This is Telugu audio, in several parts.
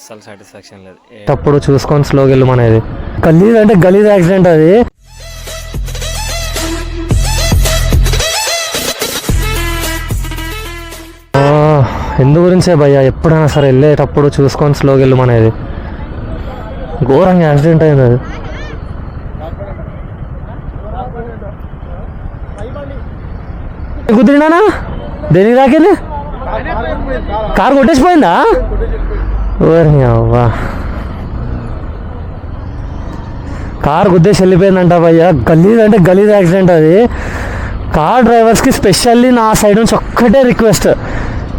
అస్సలు సాటిస్ఫాక్షన్ లేదు. అప్పుడు చూసుకొని స్లోగా వెళ్ళమనేది. గలీజ్ అంటే గలీజ్ యాక్సిడెంట్ అది. ఎందు గురించే భయ్యా ఎప్పుడైనా సరే వెళ్ళేటప్పుడు చూసుకొని స్లోగా వెళ్ళమనేది. ఘోరంగా యాక్సిడెంట్ అయింది అది. కుదిరినానా దేనికి రాకెళ్ళి కారు కొట్టేసిపోయిందా? ఓరి అవ్వా, కారు గుద్దేసి వెళ్ళిపోయిందంట భయ్యా. గలీజ్ అంటే గలీజ్ యాక్సిడెంట్ అది. కార్ డ్రైవర్స్కి స్పెషల్లీ నా సైడ్ నుంచి ఒక్కటే రిక్వెస్ట్,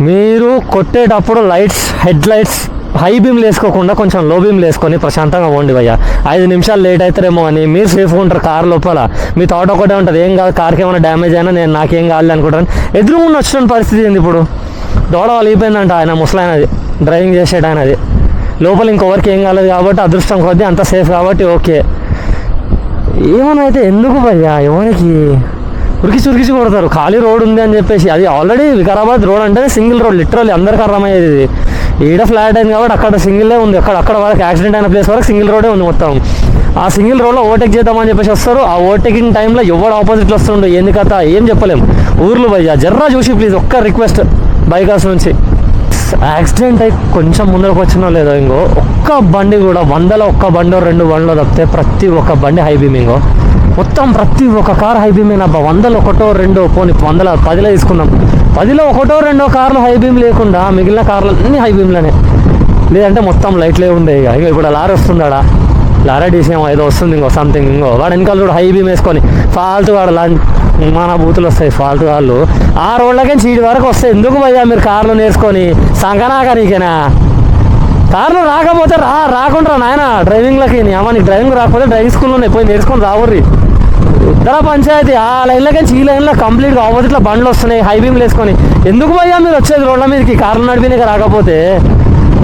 మీరు కొట్టేటప్పుడు లైట్స్, హెడ్ లైట్స్ హై బీమ్లు వేసుకోకుండా కొంచెం లో బీమ్లు వేసుకొని ప్రశాంతంగా పోండి భయ్యా. 5 నిమిషాలు లేట్ అవుతారేమో అని మీరు సేఫ్గా ఉంటారు కారు లోపల. మీ థాట్ ఒకటే ఉంటుంది, ఏం కాదు కార్కి ఏమైనా డ్యామేజ్ అయినా నేను నాకేం కావాలి అనుకుంటాను. ఎదురుగుండా వచ్చిన పరిస్థితి ఏంది ఇప్పుడు? దోడ వలిగిపోయిందంట ఆయన ముసలాయనది, డ్రైవింగ్ చేసేట ఆయనది. లోపల ఇంకొవరికి ఏం కాలేదు కాబట్టి అదృష్టం కొద్దీ అంత సేఫ్ కాబట్టి ఓకే. ఏమన్నా అయితే ఎందుకు భయ్యా ఎవరికి ఉరికిచి కొడతారు? ఖాళీ రోడ్ ఉంది అని చెప్పేసి. అది ఆల్రెడీ వికారాబాద్ రోడ్ అంటేనే సింగిల్ రోడ్, లిటరల్లీ అందరికీ అర్థమయ్యేది. ఇది ఈడ ఫ్లాట్ అయింది కాబట్టి అక్కడ సింగిలే ఉంది. అక్కడ వరకు యాక్సిడెంట్ అయిన ప్లేస్ వరకు సింగిల్ రోడే ఉంది మొత్తం. ఆ సింగిల్ రోడ్లో ఓవర్టేక్ చేద్దామని చెప్పేసి వస్తారు. ఆ ఓవర్టేకింగ్ టైంలో ఎవడు ఆపోజిట్లో వస్తుండో ఏంది కథ ఏం చెప్పలేము. ఊర్లు భయ్యా జర్రా చూసి ప్లీజ్, ఒక్క రిక్వెస్ట్ బైకర్స్ నుంచి. యాక్సిడెంట్ అయి కొంచెం ముందరకు వచ్చినో లేదో ఇంకో ఒక్క బండి కూడా 100లో ఒక్క బండో 2 బండ్లో తప్పితే ప్రతి ఒక్క బండి హై బీమింగో. మొత్తం ప్రతి ఒక్క కార్ హై బీమేనా? 100లో 1, 2 పోనీ 100లో 10లో తీసుకుందాం. 10లో 1, 2 కార్లు హై బీమ్ లేకుండా మిగిలిన కార్లు అన్నీ హై బీమ్లోనే. లేదంటే మొత్తం లైట్లే ఉండే. ఇక ఇప్పుడు లారీ వస్తుందాడా, లారీ డీసీఎం ఏదో వస్తుంది ఇంకో సంథింగ్, ఇంకో వాడు వెనకాల కూడా హై బీమ్ వేసుకొని ఫాల్తు వాడు మన బూతులు వస్తాయి ఫాల్తు వాళ్ళు. ఆ రోడ్లకే చీడి వరకు వస్తాయి. ఎందుకు భయ్యా మీరు కార్లు నేర్చుకొని సంకనాక నీకేనా? కార్లు రాకపోతే రాకుండా నాయన డ్రైవింగ్లకి. అమ్మ నీకు డ్రైవింగ్ రాకపోతే డ్రైవింగ్ స్కూల్లోనే పోయి నేర్చుకొని రావుర్రి. ఇద్దర పంచాయతీ ఆ లైన్లోకి ఈ లైన్లో కంప్లీట్గా ఆపోజిట్లో బండ్లు వస్తున్నాయి హై బీమ్లు వేసుకొని. ఎందుకు భయ్యా మీరు వచ్చేది రోడ్ల మీదకి కార్లు నడిపినాక రాకపోతే?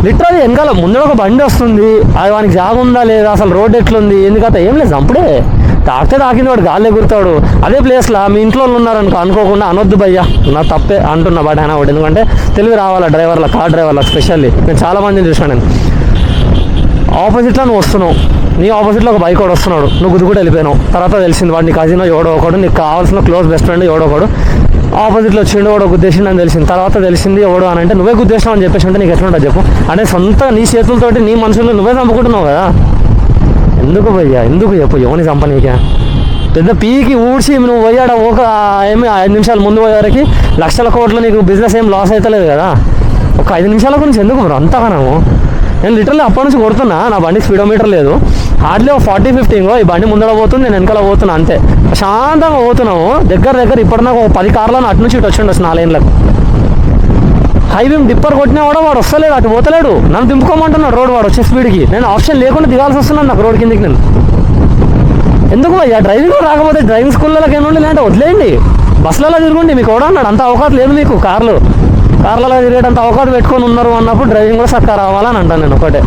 లిటరల్లీ వెనకాల ముందు ఒక బండి వస్తుంది, అది వానికి జాగ ఉందా లేదా, అసలు రోడ్ ఎట్లుంది ఎందుకంటే ఏం లేదు. అప్పుడే తాకింది వాడు గాలి ఎగురుతాడు. అదే ప్లేస్లో మీ ఇంట్లో ఉన్నారనుకో అనుకోకుండా అనొద్దు భయ్యా, నా తప్పే అంటున్నా బట్ అయినా ఒకటి. ఎందుకంటే తెలివి రావాలా డ్రైవర్ల, కార్ డ్రైవర్ల స్పెషల్లీ. నేను చాలా మందిని చూసాను. నేను ఆపోజిట్లో నువ్వు వస్తున్నావు, నీ ఆపోజిట్లో ఒక బైక్ వాడు వస్తున్నాడు, నువ్వు గుద్దుకుంటూ వెళ్ళిపోయినావు. తర్వాత తెలిసింది వాడు నీ కజిన్ ఎవడో ఒకడు, నీకు కావాల్సిన క్లోజ్ బెస్ట్ ఫ్రెండ్ ఎవడో ఒకడు ఆపోజిట్లో వచ్చిండు, వాడు గుద్దేసిండు అని తెలిసింది. తర్వాత తెలిసింది ఎవడు అని అంటే నువ్వే గుద్దేసినావు అని చెప్పేసి ఉంటే నీకు ఎట్లా ఉంటుంది చెప్పు? అంటే సొంత నీ చేతులతోటి నీ మనుషులు నువ్వే చంపుకుంటున్నావు కదా. ఎందుకు భయ్యా ఎందుకు చెప్పు? ఎవరిని చంపనీకే? పెద్ద పీకి ఊడ్చి నువ్వు పోయాడ ఒక 5 నిమిషాలు ముందు పోయేవరకు లక్షల కోట్లు నీకు బిజినెస్ ఏం లాస్ అవుతలేదు కదా. ఒక 5 నిమిషాల గురించి ఎందుకు మరి అంతగానో? నేను లిటరల్లీ అప్పటి నుంచి కొడుతున్నా, నా బండి స్పీడోమీటర్ లేదు, హార్డ్లీ 40-50 ఈ బండి ముందర పోతుంది, నేను వెనకాల పోతున్నా అంతే. ప్రశాంతంగా పోతున్నాము. దగ్గర ఇప్పుడు నాకు 10 కార్లను అటు నుంచి ఇటు వచ్చి ఉండొచ్చు 4 లైన్లకు. హైవే డిప్పర్ కొట్టినా కూడా వాడు వస్తలేడు, అటు పోతలేడు, నన్ను దింపుకోమంటున్నాడు రోడ్ వాడు వచ్చే స్పీడ్కి. నేను ఆప్షన్ లేకుండా దిగాల్సి వస్తున్నాను నాకు రోడ్ కిందికి. నేను ఎందుకు అయ్యా డ్రైవింగ్ రాకపోతే డ్రైవింగ్ స్కూళ్ళకి ఏముండి లేదంటే వదిలేయండి, బస్సులలో తిరుగుండి. మీకు కూడా అన్నాడు అంత అవకాశం లేదు మీకు, కార్లలో తిరిగేటంత అవకాశం పెట్టుకొని ఉన్నారు అన్నప్పుడు డ్రైవింగ్ కూడా చక్కగా రావాలని అంటాను నేను. ఒకటే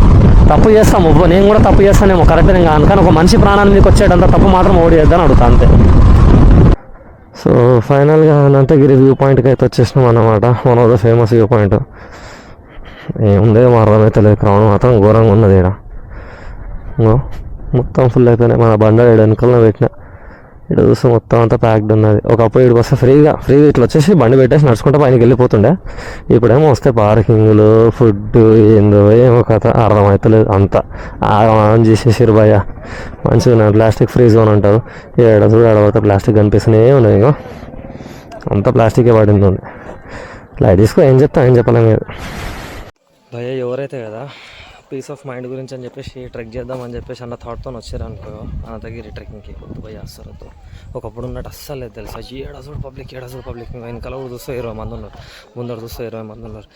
తప్పు చేస్తాము, నేను కూడా తప్పు చేస్తానేమో కరెక్ట్ నేను కాను, కానీ ఒక మనిషి ప్రాణాన్ని మీకు వచ్చేటంత తప్పు మాత్రం ఓడి చేద్దాని అడుగుతా అంతే. సో ఫైనల్గా అనంతగిరి వ్యూ పాయింట్కి అయితే వచ్చేసినాం అన్నమాట. One of the famous view point. ఏముందే అర్థమైతే లేదు, క్రౌడ్ మాత్రం ఘోరంగా ఉన్నది ఇక్కడ. మొత్తం ఫుల్ అయిపోయినాయి. మన బండ వెనకాల పెట్టిన ఇక్కడ చూస్తే మొత్తం అంతా ప్యాక్డ్ ఉన్నది. ఒకప్పుడు ఇక్కడికి వస్తే ఫ్రీగా ఇట్లా వచ్చేసి బండి పెట్టేసి నడుచుకుంటే పైనకి వెళ్ళిపోతుండే. ఇప్పుడేమో వస్తే పార్కింగ్లు, ఫుడ్ ఏందో ఏమో కథ అర్థమవుతలేదు. అంతా ఆన్ చేసేసారు భయ్య. మంచిగా ప్లాస్టిక్ ఫ్రీ జోన్ అంటారు. ఏడ చూడ ఆడబడితే ప్లాస్టిక్ కనిపిస్తూనే ఉన్నది. ఇంకో అంతా ప్లాస్టికే పడింది ఉంది. లైట్ తీసుకో ఏం చెప్పలేం కదా భయ్య. ఎవరైతే కదా పీస్ ఆఫ్ మైండ్ గురించి అని చెప్పేసి ట్రెక్ చేద్దామని చెప్పేసి అన్న థాట్తో వచ్చారు అనుకో అనంతగిరి ట్రెక్కింగ్కి. వద్దు భయ్య అస్సలు వద్దు. ఒకప్పుడు ఉన్నట్టు అస్సలు లేదు తెలుసా. ఏడాసుడు పబ్లిక్ వెనకాల కూడా చూస్తే 20 మంది ఉన్నారు, ముందర చూస్తే 20 మంది ఉన్నారు.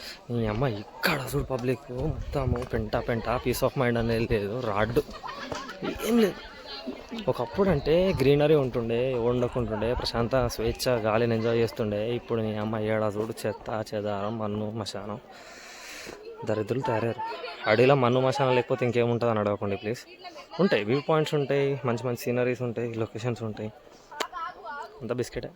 ఈ అమ్మ ఇక్కడ చూడు పబ్లిక్ మొత్తము పెంట పీస్ ఆఫ్ మైండ్ అనేది లేదు, రాడ్డు ఏం లేదు. ఒకప్పుడు అంటే గ్రీనరీ ఉంటుండే, వండుకుంటుండే, ప్రశాంత స్వేచ్ఛ గాలిని ఎంజాయ్ చేస్తుండే. ఇప్పుడు నీ అమ్మ ఏడాసుడు చెత్త చెదారం మన్ను మశానం దరిద్రులు తయారయ్యారు. అడవిలో మన్ను మశానం లేకపోతే ఇంకేముంటుంది అని అడగకండి ప్లీజ్. ఉంటాయి వ్యూ పాయింట్స్ ఉంటాయి, మంచి సీనరీస్ ఉంటాయి, లొకేషన్స్ ఉంటాయి, అంతా బిస్కెటే.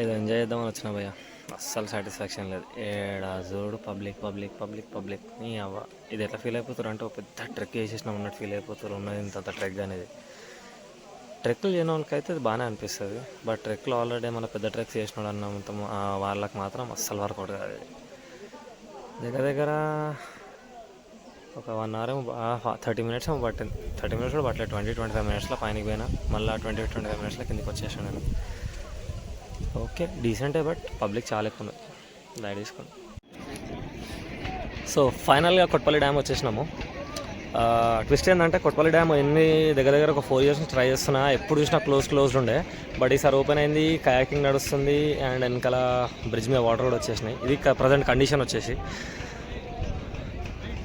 ఏదో ఎంజాయ్ చేద్దామని వచ్చినా భయ్య. అస్సలు సాటిస్ఫాక్షన్ లేదు. ఏడా చూడు పబ్లిక్ నీ అవ్వ. ఇది ఎట్లా ఫీల్ అయిపోతారు అంటే ఒక పెద్ద ట్రెక్ వేసేసినా ఉన్నట్టు ఫీల్ అయిపోతారు. ఉన్నది ఇంత ట్రెక్ అనేది. ట్రెక్లు చేయని వాళ్ళకి అయితే అది బాగానే అనిపిస్తుంది. బట్ ట్రెక్లో ఆల్రెడీ మన పెద్ద ట్రెక్స్ చేసినాడు అన్నంత వాళ్ళకి మాత్రం అస్సలు వర్కౌట్ కాదు. దగ్గర ఒక 1 hour 30 minutes ఏమో పట్టింది. 30 minutes కూడా పట్టలేదు. 20-25 minutesలో పైనకి పోయినా. మళ్ళీ 20-25 minutesలో కిందికి వచ్చేసాను నేను. ఓకే డీసెంటే, బట్ పబ్లిక్ చాలా ఎక్కువ ఉంది. లైట్ తీసుకోండి. సో ఫైనల్గా కొట్పల్లి డ్యామ్ వచ్చేసినాము. ట్విస్ట్ ఏంటంటే కొట్పల్లి డ్యామ్ దగ్గర ఒక 4 years నుంచి ట్రై చేస్తున్నా. ఎప్పుడు చూసినా క్లోజ్డ్ ఉండే. బట్ ఈసారి ఓపెన్ అయింది. కయాకింగ్ నడుస్తుంది. అండ్ వెనకాల బ్రిడ్జ్ మీద వాటర్ కూడా వచ్చేసినాయి. ఇది ప్రజెంట్ కండిషన్ వచ్చేసి.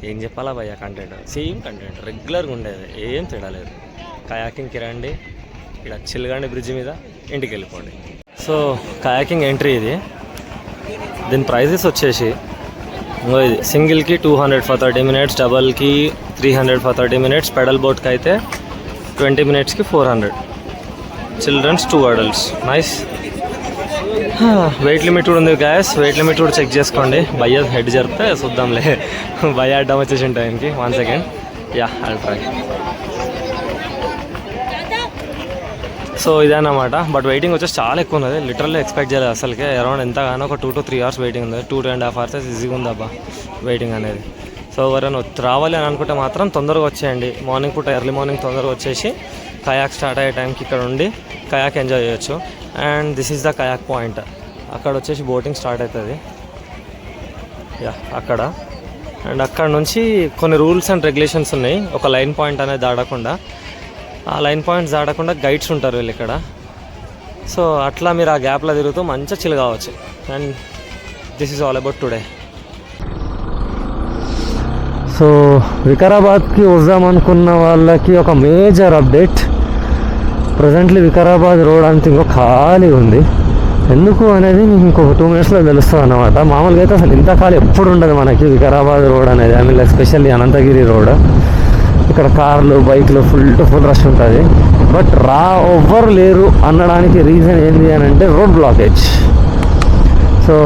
ఏం చెప్పాలా భయ్య, కంటెంట్ సేమ్ కంటెంట్ రెగ్యులర్గా ఉండేది, ఏం తేడాలేదు. కయాకింగ్కి రండి, ఇక్కడ చిల్గండి బ్రిడ్జ్ మీద, ఇంటికి వెళ్ళిపోండి. సో కయాకింగ్ ఎంట్రీ ఇది. దీని ప్రైజెస్ వచ్చేసి ఇది సింగిల్కి 200 for 30 minutes, డబల్కి 300 for 30 minutes, పెడల్ బోట్కి అయితే 20 minutesకి 400. Children's 2 adults. Nice. Weight limit కూడా ఉంది గ్యాస్. వెయిట్ లిమిట్ కూడా చెక్ చేసుకోండి. భయ్య హెడ్ జరిపితే చూద్దాంలే. భయ్య అడ్డం వచ్చేసిన టైంకి 1 second. Yeah I'll try. So ఇదేనమాట. బట్ వెయిటింగ్ వచ్చేసి చాలా ఎక్కువ ఉన్నది. లిటరల్లీ ఎక్స్పెక్ట్ చేయలేదు అసలుకే. అరౌండ్ ఎంతగానో ఒక 2 to 3 hours వెయిటింగ్ ఉంది. 2.5 hours ఈజీగా ఉంది అబ్బా వెయిటింగ్ అనేది. సో ఎవరైనా రావాలి అని అనుకుంటే మాత్రం తొందరగా వచ్చేయండి. మార్నింగ్ పూట ఎర్లీ మార్నింగ్ తొందరగా వచ్చేసి కయాక్ స్టార్ట్ అయ్యే టైంకి ఇక్కడ ఉండి కయాక్ ఎంజాయ్ చేయొచ్చు. And this is the కయాక్ point. అక్కడ వచ్చేసి బోటింగ్ స్టార్ట్ అవుతుంది. యా అక్కడ. అండ్ అక్కడ నుంచి కొన్ని రూల్స్ అండ్ రెగ్యులేషన్స్ ఉన్నాయి. ఒక లైన్ పాయింట్ అనేది దాడకుండా, ఆ లైన్ పాయింట్స్ దాడకుండా గైడ్స్ ఉంటారు వీళ్ళు ఇక్కడ. సో అట్లా మీరు ఆ గ్యాప్లో తిరుగుతూ మంచిగా చిల్ కావచ్చు. And this is all about today. So వికారాబాద్కి వద్దామనుకున్న వాళ్ళకి ఒక major update. Presently Vikarabad road అంతా ఇంకో ఖాళీ ఉంది. ఎందుకు అనేది ఇంకో 2 minutesలో తెలుస్తుంది అన్నమాట. మామూలుగా అయితే అసలు ఇంత ఖాళీ ఎప్పుడు ఉండదు మనకి వికారాబాద్ రోడ్ అనేది. I mean especially Anantagiri road. ఇక్కడ కార్లు బైక్లు ఫుల్ రష్ ఉంటుంది. బట్ ఎవ్వరు లేరు అనడానికి రీజన్ ఏంటి అని అంటే రోడ్ బ్లాకేజ్. సో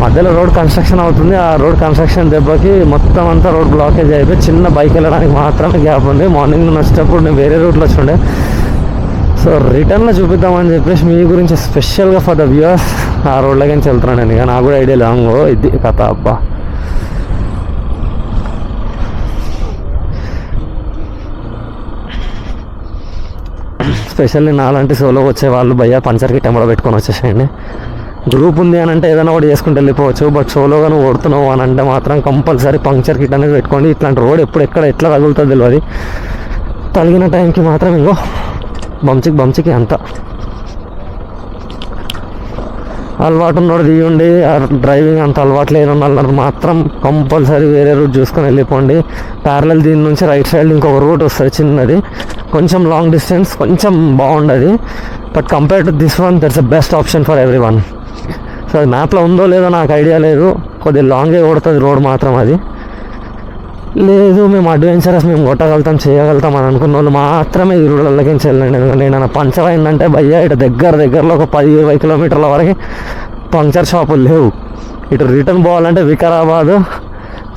మధ్యలో రోడ్ కన్స్ట్రక్షన్ అవుతుంది. ఆ రోడ్ కన్స్ట్రక్షన్ దెబ్బకి మొత్తం అంతా రోడ్ బ్లాకేజ్ అయిపోయి చిన్న బైక్ వెళ్ళడానికి మాత్రమే గ్యాప్ ఉంది. మార్నింగ్ వచ్చేటప్పుడు నేను వేరే రూట్లో వచ్చిండే. సో రిటర్న్లో చూపిద్దామని చెప్పేసి మీ గురించి స్పెషల్గా ఫర్ ద వ్యూవర్స్ ఆ రోడ్లోకి వెళ్తున్నాను నేను. ఇక నాకు కూడా ఐడియా లాంగో ఇది కథ అబ్బా. స్పెషల్లీ నాలాంటి సోలో వచ్చే వాళ్ళు భయ్య పంచర్కి టెంబడ పెట్టుకొని వచ్చేసేయండి. గ్రూప్ ఉంది అని అంటే ఏదైనా ఒకటి చేసుకుంటూ వెళ్ళిపోవచ్చు. బట్ సోలోగా నువ్వు ఓడుతున్నావు అని అంటే మాత్రం కంపల్సరీ పంక్చర్ కిట్ అనేది పెట్టుకోండి. ఇట్లాంటి రోడ్ ఎట్లా తగులుతుందో తెలియదు. తగిలిన టైంకి మాత్రం ఇంకో బంచికి అంత అలవాటు ఉన్నోడు తీయండి. డ్రైవింగ్ అంత అలవాటు లేని వాళ్ళని మాత్రం కంపల్సరీ వేరే రూట్ చూసుకొని వెళ్ళిపోండి. ప్యారలల్ దీని నుంచి రైట్ సైడ్ ఇంకొక రూట్ వస్తుంది చిన్నది, కొంచెం లాంగ్ డిస్టెన్స్, కొంచెం బాగుండదు. But compare to this one that's the best option for every one. So అది మ్యాప్లో ఉందో లేదో నాకు ఐడియా లేదు. కొద్దిగా లాంగే కొడుతుంది రోడ్ మాత్రం. అది లేదు మేము అడ్వెంచరస్ మేము కొట్టగలుగుతాం చేయగలుగుతాం అని అనుకున్న వాళ్ళు మాత్రమే ఈ రోడ్లకి వెళ్ళండి. ఎందుకంటే నేను పంచర్ అయిందంటే భయ్య ఇటు దగ్గరలో ఒక 10-20 kilometers వరకు పంక్చర్ షాపులు లేవు. ఇటు రిటర్న్ పోవాలంటే వికారాబాద్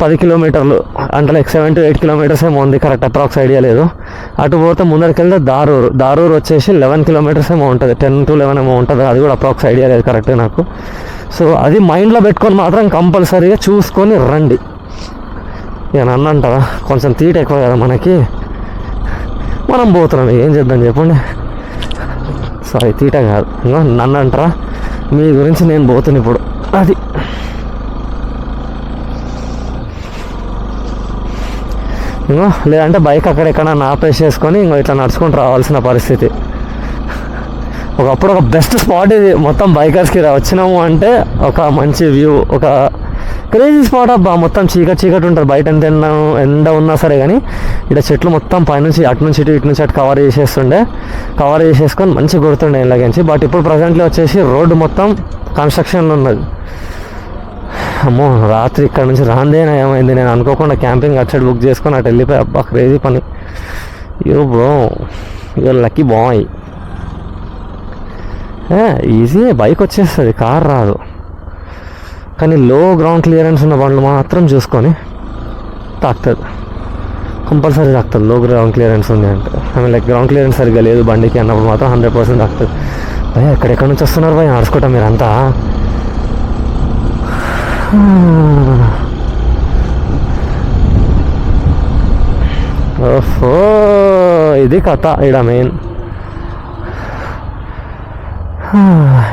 10 kilometers అంటే లైక్ 7 to 8 kilometers ఏమో ఉంది, కరెక్ట్ అప్రాక్స్ ఐడియా లేదు. అటు పోతే ముందరికి వెళ్తే దారూర్ వచ్చేసి 11 kilometers ఏమో ఉంటుంది, 10 to 11 ఏమో ఉంటుంది. అది కూడా అప్రాక్స్ ఐడియా లేదు కరెక్ట్ నాకు. సో అది మైండ్లో పెట్టుకొని మాత్రం కంపల్సరీగా చూసుకొని రండి. ఇక నన్ను అంటారా కొంచెం తీట ఎక్కువ కదా మనకి, మనం పోతున్నాం ఏం చేద్దాం చెప్పండి. సారీ తీట కాదు, నన్ను అంటారా మీ గురించి నేను పోతున్నా ఇప్పుడు. అది ఇంకో లేదంటే బైక్ అక్కడెక్కడ ఆపేసేసుకొని ఇంకో ఇట్లా నడుచుకుంటూ రావాల్సిన పరిస్థితి. ఒకప్పుడు ఒక బెస్ట్ స్పాట్ ఇది. మొత్తం బైకర్స్కి వచ్చినాము అంటే ఒక మంచి వ్యూ, ఒక క్రేజీ స్పాట్ అబ్బా. మొత్తం చీకటి ఉంటుంది బయట, ఎండ ఉన్నా సరే. కానీ ఇక్కడ చెట్లు మొత్తం పైనుంచి అటు నుంచి ఇటు నుంచి అటు కవర్ చేసేసుకొని మంచిగా కొడుతుండే ఇలాగంచి. బట్ ఇప్పుడు ప్రజెంట్లీ వచ్చేసి రోడ్డు మొత్తం కన్స్ట్రక్షన్లో ఉన్నది. అమ్మో రాత్రి ఇక్కడ నుంచి రాందేనా ఏమైంది, నేను అనుకోకుండా క్యాంపింగ్ అటు బుక్ చేసుకొని అటు వెళ్ళిపోయి అబ్బా క్రేజీ పని. Bro lucky boy. Easy bike వచ్చేస్తుంది, కార్ రాదు. కానీ లో గ్రౌండ్ క్లియరెన్స్ ఉన్న బండ్లు మాత్రం చూసుకొని తాకుతుంది, కంపల్సరీ తాకుతుంది. లో గ్రౌండ్ క్లియరెన్స్ ఉంది అంటే లైక్ గ్రౌండ్ క్లియరెన్స్ సరిగ్గా లేదు బండికి అన్నప్పుడు మాత్రం 100% తాకుతుంది. భయ ఎక్కడెక్కడ నుంచి వస్తున్నారు భయ ఆడుకుంటా మీరంతా. ఓహో ఇది కథ ఈడ మెయిన్.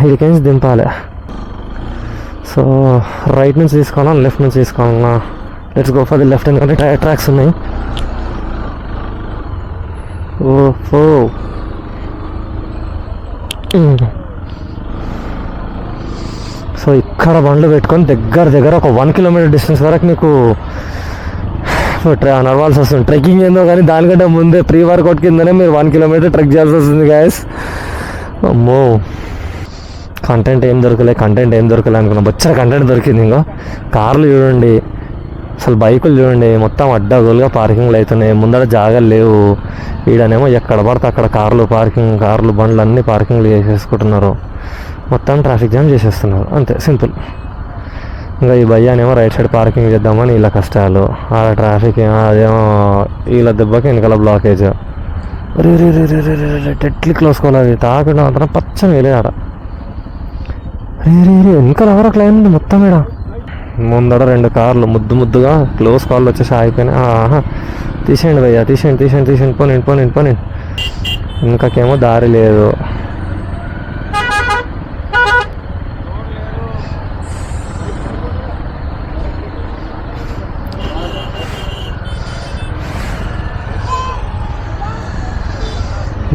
ఇడికేంచి దింపాలి. సో రైట్ నుంచి తీసుకోవాలా లెఫ్ట్ నుంచి తీసుకోవాలా? Let's go for the left. ఎందుకంటే టైర్ ట్రాక్స్ ఉన్నాయి. ఓహో సో ఇక్కడ బండ్లు పెట్టుకొని దగ్గర ఒక 1 కిలోమీటర్ డిస్టెన్స్ వరకు మీకు నడవాల్సి వస్తుంది. ట్రెక్కింగ్ ఏందో కానీ దానికంటే ముందే ప్రీ వర్కౌట్ కిందనే మీరు 1 కిలోమీటర్ ట్రెక్ చేయాల్సి వస్తుంది గాయస్. అమ్మో కంటెంట్ ఏం దొరకలే అనుకున్నా, బొచ్చర కంటెంట్ దొరికింది. ఇంకో కార్లు చూడండి, అసలు బైకులు చూడండి, మొత్తం అడ్డగోలుగా పార్కింగ్లు అవుతున్నాయి. ముందర జాగాలు లేవు. ఈడనేమో ఎక్కడ పడితే అక్కడ కార్లు బండ్లు అన్నీ పార్కింగ్లు చేసేసుకుంటున్నారు. మొత్తం ట్రాఫిక్ జామ్ చేసేస్తున్నారు, అంతే సింపుల్. ఇంకా ఈ భయ్యానేమో రైట్ సైడ్ పార్కింగ్ చేద్దామని వీళ్ళ కష్టాలు, ఆ ట్రాఫిక్ అదేమో వీళ్ళ దెబ్బకి వెనకాల బ్లాకేజ్. డెడ్లీ క్లోజ్ కోవాలి తాకుండా మాత్రం పచ్చని వెళ్ళేది ఆడ. వెనకాల ఎవరో క్లైమ్ ఉంది మొత్తం ఈడ. ముందర 2 కార్లు ముద్దుగా క్లోజ్ కార్లు వచ్చేసి ఆగిపోయినాయి. తీసేయండి భయ్యా, తీసేయండి పోనీ. ఇంకాకేమో దారి లేదు.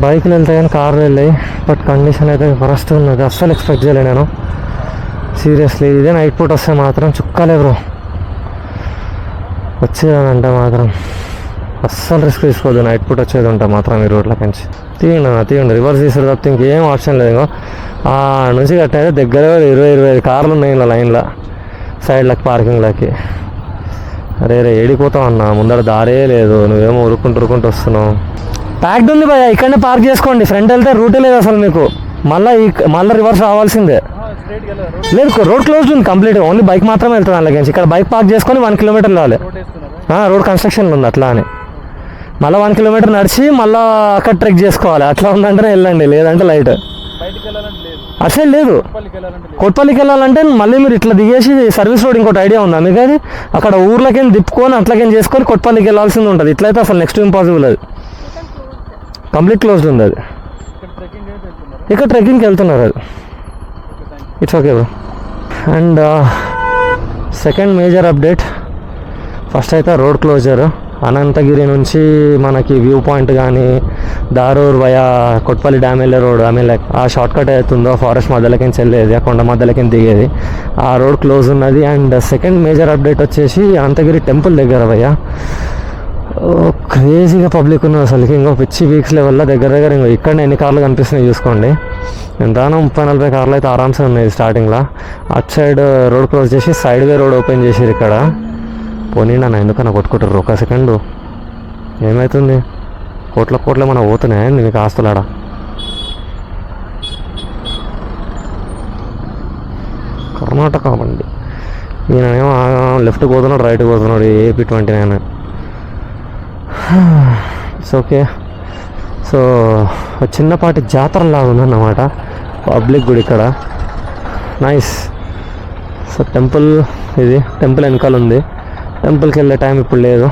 బైక్లు వెళ్తాయి కానీ కార్లు వెళ్ళాయి. బట్ కండిషన్ అయితే ఫస్ట్ ఉన్నది, అస్సలు ఎక్స్పెక్ట్ చేయలే నేను సీరియస్లీ. ఇదే నైట్ పూట వస్తే మాత్రం చుక్కాలే బ్రో. వచ్చేదంటే మాత్రం అస్సలు రిస్క్ తీసుకోవద్దు. నైట్ పూట వచ్చేది ఉంటే మాత్రం ఈ రోడ్లకి నుంచి తీయండి రివర్స్ తీసారు తప్పితే ఇంకేం ఆప్షన్ లేదు. ఇంకో ఆ నుంచి కట్టయితే దగ్గర 20-25 కార్లు ఉన్నాయి ఇలా లైన్లో సైడ్లకి పార్కింగ్లకి. అరే ఏడిపోతావు అన్న, ముందర దారే లేదు, నువ్వేమో ఉరుక్కుంటూ వస్తున్నావు. ప్యాక్డ్ ఉంది భయ్యా, ఇక్కడనే పార్క్ చేసుకోండి. ఫ్రంట్ వెళ్తే రూటే లేదు అసలు మీకు. మళ్ళీ రివర్స్ రావాల్సిందే. లేదు రోడ్ క్లోజ్ ఉంది కంప్లీట్, ఓన్లీ బైక్ మాత్రమే వెళ్తుంది అందులోకి. ఇక్కడ బైక్ పార్క్ చేసుకొని 1 కిలోమీటర్ వెళ్ళాలి. రోడ్ కన్స్ట్రక్షన్లో ఉంది అట్లా అని. మళ్ళీ 1 కిలోమీటర్ నడిచి మళ్ళీ అక్కడ ట్రెక్ చేసుకోవాలి. అట్లా ఉందంటేనే వెళ్ళండి, లేదంటే లైట్. అసలు లేదు. కొట్పల్లికి వెళ్ళాలంటే మళ్ళీ మీరు ఇట్లా దిగేసి సర్వీస్ రోడ్ ఇంకోటి ఐడియా ఉందా మీకు? అది అక్కడ ఊర్లకేం తిప్పుకొని అట్లాకేం చేసుకొని కొట్పల్లికి వెళ్ళాల్సింది ఉంటుంది. ఇట్లయితే అసలు నెక్స్ట్ ఇంపాసిబుల్, అది కంప్లీట్ క్లోజ్డ్ ఉంది. అది ఇక్కడ ట్రెక్కింగ్కి వెళ్తున్నారు, అది it's okay bro. And second major update, first అయితే రోడ్ క్లోజర్. అనంతగిరి నుంచి మనకి వ్యూ పాయింట్ కానీ దారూర్ వయా కొట్పల్లి డ్యామ్ వెళ్ళే రోడ్, ఆ షార్ట్ కట్ అవుతుందో ఫారెస్ట్ మధ్యలోకి వెళ్ళేది, ఆ కొండ మధ్యలోకి దిగేది, ఆ రోడ్ క్లోజ్ ఉన్నది. అండ్ సెకండ్ మేజర్ అప్డేట్ వచ్చేసి అనంతగిరి టెంపుల్ దగ్గర భయ్యా క్రేజీగా పబ్లిక్ ఉన్నారు అసలుకి. ఇంకో పిచ్చి వీక్స్ లెవెల్లో దగ్గర ఇంకో ఇక్కడ ఎన్ని కార్లు కనిపిస్తున్నాయి చూసుకోండి. ఎంతనో 30-40 కార్లు అయితే ఆరామ్సే ఉన్నాయి స్టార్టింగ్లో. అటు సైడ్ రోడ్ క్లోజ్ చేసి సైడ్ వే రోడ్ ఓపెన్ చేసారు ఇక్కడ. పోనీ నన్ను ఎందుకన్నా కొట్టుకుంటారు ఒక సెకండు, ఏమవుతుంది? కోట్ల మనం పోతున్నాయి మీకు ఆస్తులాడ. కర్ణాటక బండి ఈయనేమో లెఫ్ట్ పోతున్నాడు, రైట్ పోతున్నాడు. ఏపీ 29. It's okay. సో చిన్నపాటి జాతరలాగా ఉందన్నమాట పబ్లిక్ గుడి ఇక్కడ. నైస్. సో టెంపుల్, ఇది టెంపుల్ వెనకాల ఉంది. టెంపుల్కి వెళ్ళే టైం ఇప్పుడు లేదు.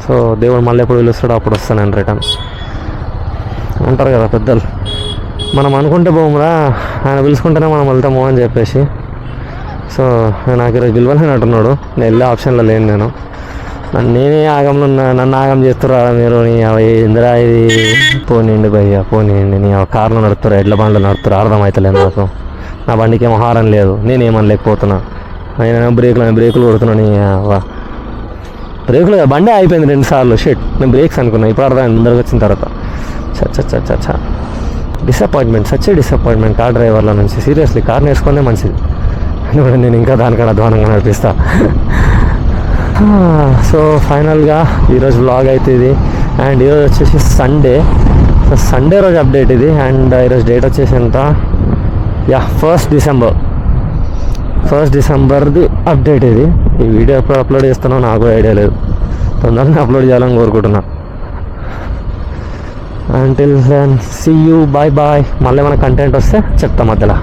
సో దేవుడు మళ్ళీ ఎప్పుడు పిలుస్తాడో అప్పుడు వస్తాను నేను రిటర్న్. ఉంటారు కదా పెద్దలు, మనం అనుకుంటే పోమురా, ఆయన పిలుచుకుంటేనే మనం వెళ్తాము అని చెప్పేసి. సో నాకు ఈరోజు పిలవాలని అంటున్నాడు, నేను వెళ్ళే ఆప్షన్లో లేను. నేనే ఆగంలో ఉన్నా, నన్ను ఆగం చేస్తురా మీరు. నీ ఇందిరా ఇది పోనీయండి భయ్యా, పోనీయండి. నీ కార్లు నడుపుతారు, ఎడ్ల బండ్లు నడుపుతారు, అర్థమవుతలేదు నాకు. నా బండికి ఏమో హారం లేదు, నేనేమని లేకపోతున్నా. నేను బ్రేకులు కొడుతున్నా. నీ బ్రేకులు బండే అయిపోయింది 2 సార్లు. షిట్, నేను బ్రేక్స్ అనుకున్నా, ఇప్పుడు అర్థమైంది ముందరకు వచ్చిన తర్వాత. చచ్చ డిసప్పాయింట్మెంట్, సచ్చే డిసప్పాయింట్మెంట్ కార్ డ్రైవర్ల నుంచి. సీరియస్లీ కార్ నేర్చుకునే మంచిది, నేను ఇంకా దానికన్నా అధ్వానంగా నడిపిస్తా. సో ఫైనల్గా ఈరోజు వ్లాగ్ అయితే ఇది. అండ్ ఈరోజు వచ్చేసి సండే రోజు అప్డేట్ ఇది. అండ్ ఈరోజు డేట్ వచ్చేసి ఎంత, 1 డిసెంబర్. 1 డిసెంబర్ది అప్డేట్ ఇది. ఈ వీడియో ఎప్పుడు అప్లోడ్ చేస్తానో నాకు ఐడియా లేదు, తొందరగా అప్లోడ్ చేయాలని కోరుకుంటున్నా. Until then see you, bye bye. మళ్ళీ ఏమైనా కంటెంట్ వస్తే చెప్తా మధ్యలో.